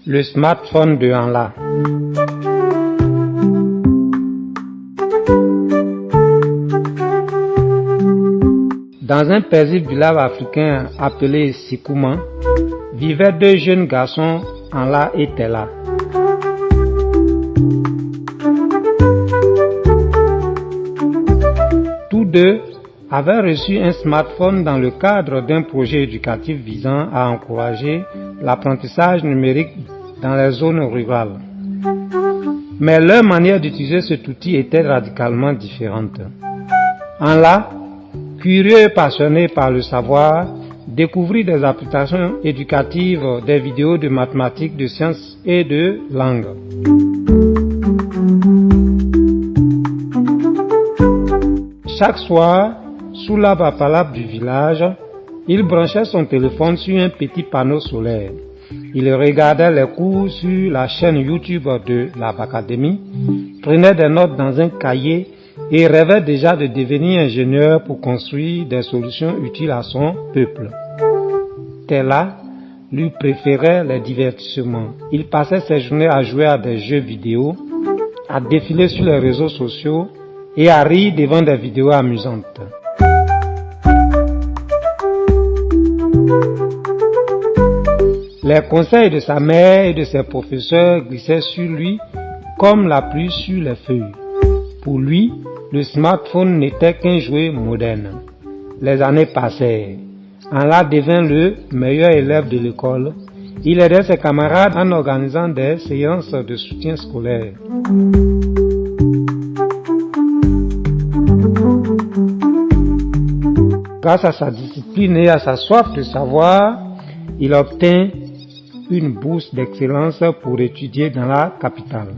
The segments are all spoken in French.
Le smartphone de Anla. Dans un paisible village africain appelé Sikouman, vivaient deux jeunes garçons, Anla et Tella. Tous deux avaient reçu un smartphone dans le cadre d'un projet éducatif visant à encourager l'apprentissage numérique dans les zones rurales. Mais leur manière d'utiliser cet outil était radicalement différente. Anla, curieux et passionné par le savoir, découvrit des applications éducatives, des vidéos de mathématiques, de sciences et de langues. Chaque soir, sous l'arbre à palabre du village, il branchait son téléphone sur un petit panneau solaire. Il regardait les cours sur la chaîne YouTube de l'Abacadémie, prenait des notes dans un cahier et rêvait déjà de devenir ingénieur pour construire des solutions utiles à son peuple. Tella lui préférait les divertissements. Il passait ses journées à jouer à des jeux vidéo, à défiler sur les réseaux sociaux et à rire devant des vidéos amusantes. Les conseils de sa mère et de ses professeurs glissaient sur lui comme la pluie sur les feuilles. Pour lui, le smartphone n'était qu'un jouet moderne. Les années passèrent. Anla devint le meilleur élève de l'école. Il aidait ses camarades en organisant des séances de soutien scolaire. Grâce à sa discipline et à sa soif de savoir, il obtint une bourse d'excellence pour étudier dans la capitale.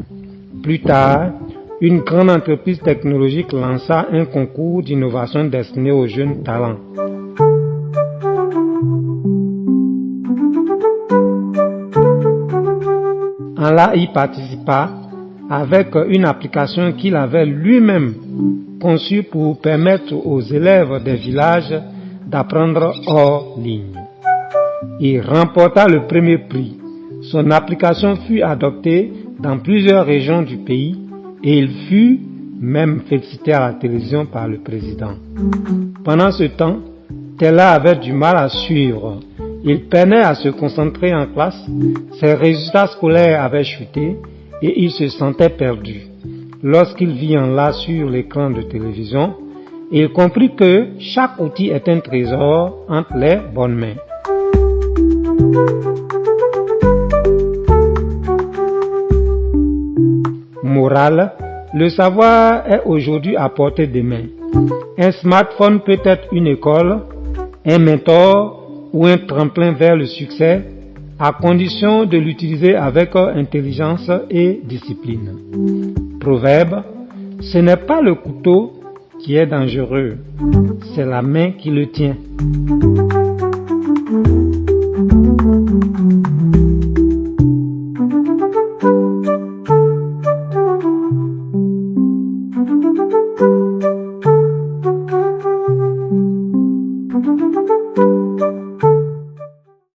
Plus tard, une grande entreprise technologique lança un concours d'innovation destiné aux jeunes talents. Anla y participa avec une application qu'il avait lui-même conçue pour permettre aux élèves des villages d'apprendre hors ligne. Il remporta le premier prix. Son application fut adoptée dans plusieurs régions du pays et il fut même félicité à la télévision par le président. Pendant ce temps, Tella avait du mal à suivre. Il peinait à se concentrer en classe, ses résultats scolaires avaient chuté et il se sentait perdu. Lorsqu'il vit Anla sur l'écran de télévision, il comprit que chaque outil est un trésor entre les bonnes mains. Morale, le savoir est aujourd'hui à portée de main. Un smartphone peut être une école, un mentor ou un tremplin vers le succès, à condition de l'utiliser avec intelligence et discipline. Proverbe, ce n'est pas le couteau qui est dangereux, c'est la main qui le tient.